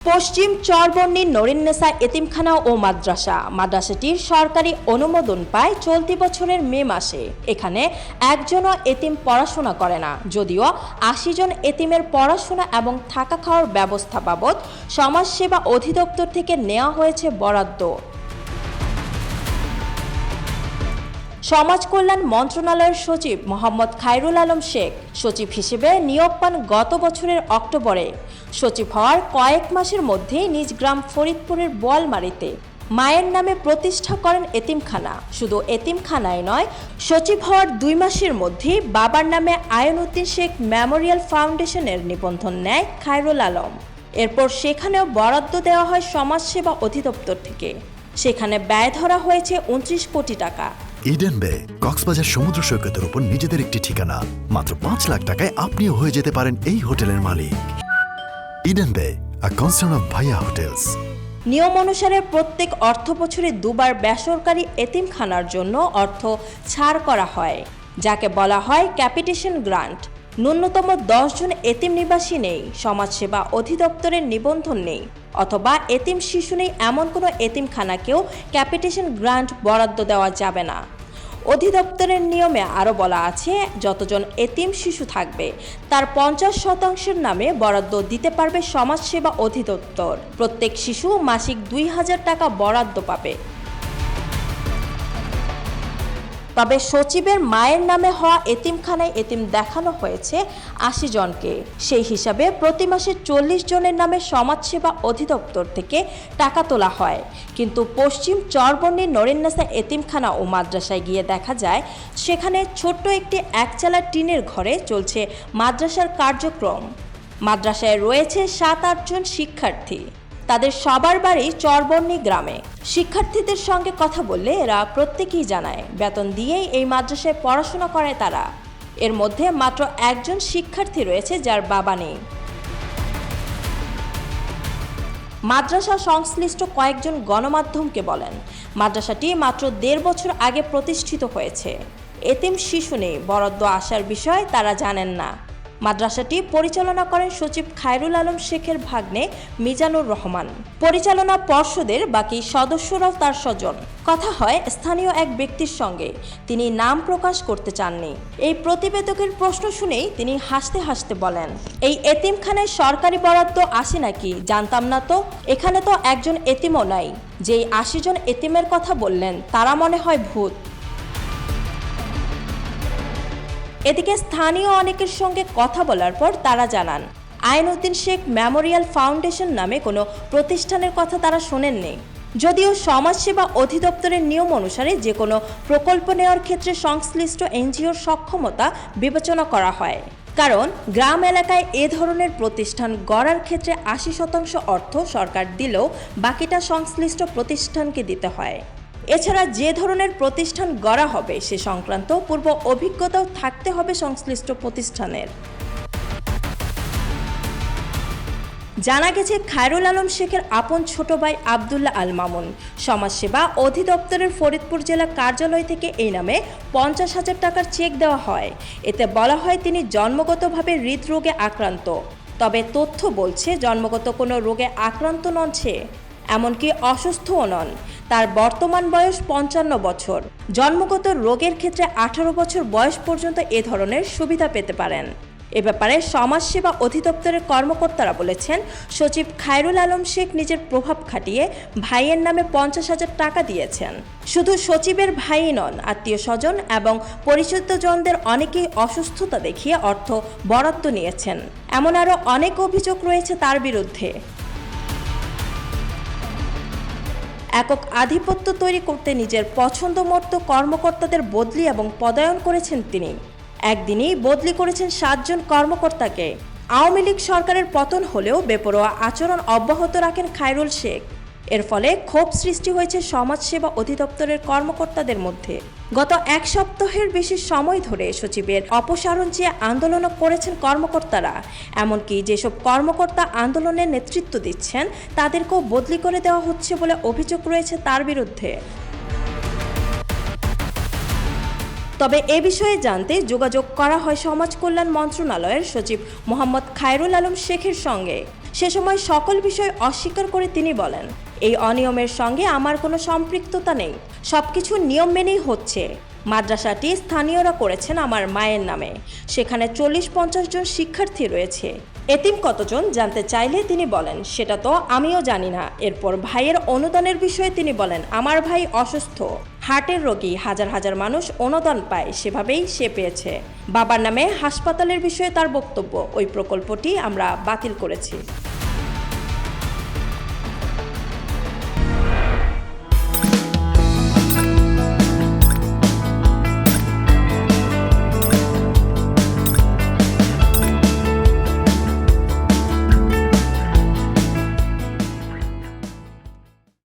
পশ্চিম চরবর্ণী নরিন্নেসা এতিমখানা ও মাদ্রাসাটির সরকারি অনুমোদন পায় চলতি বছরের মে মাসে। এখানে একজনও এতিম পড়াশোনা করে না, যদিও ৮০ জন এতিমের পড়াশোনা এবং থাকা খাওয়ার ব্যবস্থা বাবদ সমাজসেবা অধিদপ্তর থেকে নেওয়া হয়েছে বরাদ্দ। সমাজ কল্যাণ মন্ত্রণালয়ের সচিব মোহাম্মদ খায়রুল আলম শেখ সচিব হিসেবে নিয়োগ পান গত বছরের অক্টোবরে। সচিব হওয়ার কয়েক মাসের মধ্যেই নিজ গ্রাম ফরিদপুরের বোয়ালমারীতে মায়ের নামে প্রতিষ্ঠা করেন এতিমখানা। শুধু এতিমখানায় নয়, সচিব হওয়ার ২ মাসের মধ্যেই বাবার নামে আয়নউদ্দিন শেখ মেমোরিয়াল ফাউন্ডেশনের নিবন্ধন নেয় খায়রুল আলম। এরপর সেখানেও বরাদ্দ দেওয়া হয় সমাজসেবা অধিদপ্তর থেকে। সেখানে ব্যয় ধরা হয়েছে ২৯ কোটি টাকা। ইডেন বে কক্সবাজার সমুদ্র সৈকতের উপর নিজেদের একটি ঠিকানা। মাত্র ৫ লাখ টাকায় আপনিও হয়ে যেতে পারেন এই হোটেলের মালিক। ইডেন বে, আ কনসার্ন অফ ভাইয়া হোটেলস। নিয়ম অনুসারে প্রত্যেক অর্থ বছরে দুবার বেসরকারি এতিমখানার জন্য অর্থ ছাড় করা হয়, যাকে বলা হয় ক্যাপিটেশন গ্রান্ট। ন্যূনতম ১০ জন এতিম নিবাসী নেই, সমাজসেবা অধিদপ্তরের নিবন্ধন নেই অথবা এতিম শিশু নেই এমন কোনো এতিমখানাকেও ক্যাপিটেশন গ্রান্ট বরাদ্দ দেওয়া যাবে না। অধিদপ্তরের নিয়মে আরও বলা আছে, যতজন এতিম শিশু থাকবে তার ৫০% নামে বরাদ্দ দিতে পারবে সমাজসেবা অধিদপ্তর। প্রত্যেক শিশু মাসিক ২০০০ টাকা বরাদ্দ পাবে। তবে সচিবের মায়ের নামে হওয়া এতিমখানায় এতিম দেখানো হয়েছে ৮০ জনকে। সেই হিসাবে প্রতি মাসে ৪০ জনের নামে সমাজসেবা অধিদপ্তর থেকে টাকা তোলা হয়। কিন্তু পশ্চিম চরবর্ণী নরিন্নেসা এতিমখানা ও মাদ্রাসায় গিয়ে দেখা যায়, সেখানে ছোট্ট একটি একচালা টিনের ঘরে চলছে মাদ্রাসার কার্যক্রম। মাদ্রাসায় রয়েছে ৭-৮ জন শিক্ষার্থী। তাদের সবার বাড়ি চরবর্ণী গ্রামে। শিক্ষার্থীদের সঙ্গে কথা বললে এরা প্রত্যেকেই জানায়, বেতন দিয়েই এই মাদ্রাসায় পড়াশোনা করে তারা। এর মধ্যে মাত্র একজন শিক্ষার্থী রয়েছে যার বাবা নেই। মাদ্রাসা সংশ্লিষ্ট কয়েকজন গণমাধ্যমকে বলেন, মাদ্রাসাটি মাত্র ১.৫ বছর আগে প্রতিষ্ঠিত হয়েছে। এতিম শিশু নেই, বরাদ্দ আসার বিষয় তারা জানেন না। মাদ্রাসাটি পরিচালনা করেন সচিব খায়রুল আলম শেখের ভাগ্নে মিজানুর রহমান। পরিচালনা পর্ষদের বাকি সদস্যরাও তার স্বজন। কথা হয় স্থানীয় এক ব্যক্তির সঙ্গে, তিনি নাম প্রকাশ করতে চাননি। এই প্রতিবেদকের প্রশ্ন শুনেই তিনি হাসতে হাসতে বলেন, এই এতিমখানায় সরকারি বরাদ্দ আসে নাকি? জানতাম না তো। এখানে তো একজন এতিমও নাই। যেই ৮০ জন এতিমের কথা বললেন তারা মনে হয় ভূত। এদিকে স্থানীয় অনেকের সঙ্গে কথা বলার পর তারা জানান, আয়নউদ্দিন শেখ মেমোরিয়াল ফাউন্ডেশন নামে কোনো প্রতিষ্ঠানের কথা তারা শোনেননি। যদিও সমাজসেবা অধিদপ্তরের নিয়ম অনুসারে যে কোনো প্রকল্প নেওয়ার ক্ষেত্রে সংশ্লিষ্ট এনজিওর সক্ষমতা বিবেচনা করা হয়। কারণ গ্রাম এলাকায় এ ধরনের প্রতিষ্ঠান গড়ার ক্ষেত্রে ৮০% অর্থ সরকার দিলেও বাকিটা সংশ্লিষ্ট প্রতিষ্ঠানকে দিতে হয়। এছাড়া যে ধরনের প্রতিষ্ঠান গড়া হবে সে সংক্রান্ত পূর্ব অভিজ্ঞতাও থাকতে হবে সংশ্লিষ্ট প্রতিষ্ঠানের। জানা গেছে, খায়রুল আলম শেখের আপন ছোট ভাই আবদুল্লাহ আল মামুন সমাজসেবা অধিদপ্তরের ফরিদপুর জেলা কার্যালয় থেকে এই নামে ৫০,০০০ টাকার চেক দেওয়া হয়। এতে বলা হয় তিনি জন্মগতভাবে হৃদরোগে আক্রান্ত। তবে তথ্য বলছে জন্মগত কোনো রোগে আক্রান্ত নন সে, এমনকি অসুস্থও নন। তার বর্তমান বয়স ৫৫ বছর। জন্মগত রোগের ক্ষেত্রে ১৮ বছর বয়স পর্যন্ত এ ধরনের সুবিধা পেতে পারেন। এ ব্যাপারে সমাজসেবা অধিদপ্তরের কর্মকর্তারা বলেছেন, সচিব খায়রুল আলম শেখ নিজের প্রভাব খাটিয়ে ভাইয়ের নামে ৫০,০০০ টাকা দিয়েছেন। শুধু সচিবের ভাইই নন, আত্মীয় স্বজন এবং পরিচিতজনদের অনেকেই অসুস্থতা দেখিয়ে অর্থ বরাদ্দ নিয়েছেন। এমন আরও অনেক অভিযোগ রয়েছে তার বিরুদ্ধে। একক আধিপত্য তৈরি করতে নিজের পছন্দমতো কর্মকর্তাদের বদলি এবং পদায়ন করেছেন তিনি। একদিনই বদলি করেছেন ৭ জন কর্মকর্তাকে। আওয়ামী লীগ সরকারের পতন হলেও বেপরোয়া আচরণ অব্যাহত রাখেন খায়রুল শেখ। এর ফলে ক্ষোভ সৃষ্টি হয়েছে সমাজসেবা অধিদপ্তরের কর্মকর্তাদের মধ্যে। গত ১ সপ্তাহের বেশি সময় ধরে সচিবের অপসারণ চেয়ে আন্দোলনও করেছেন কর্মকর্তারা। এমনকি যেসব কর্মকর্তা আন্দোলনের নেতৃত্ব দিচ্ছেন তাদেরকেও বদলি করে দেওয়া হচ্ছে বলে অভিযোগ রয়েছে তার বিরুদ্ধে। তবে এ বিষয়ে জানতে যোগাযোগ করা হয় সমাজ কল্যাণ মন্ত্রণালয়ের সচিব মোহাম্মদ খায়রুল আলম শেখের সঙ্গে। সে সময় সকল বিষয় অস্বীকার করে তিনি বলেন, এই অনিয়মের সঙ্গে আমার কোনো সম্পৃক্ততা নেই, সবকিছু নিয়ম মেনেই হচ্ছে। মাদ্রাসাটি স্থানীয়রা করেছেন আমার মায়ের নামে, সেখানে 40-50 জন শিক্ষার্থী রয়েছে। এতিম কতজন জানতে চাইলে তিনি বলেন, সেটা তো আমিও জানি না। এরপর ভাইয়ের অনুদানের বিষয়ে তিনি বলেন, আমার ভাই অসুস্থ, হার্টের রোগী, হাজার হাজার মানুষ অনুদান পায়, সেভাবেই সে পেয়েছে। বাবার নামে হাসপাতালের বিষয়ে তার বক্তব্য, ওই প্রকল্পটি আমরা বাতিল করেছি।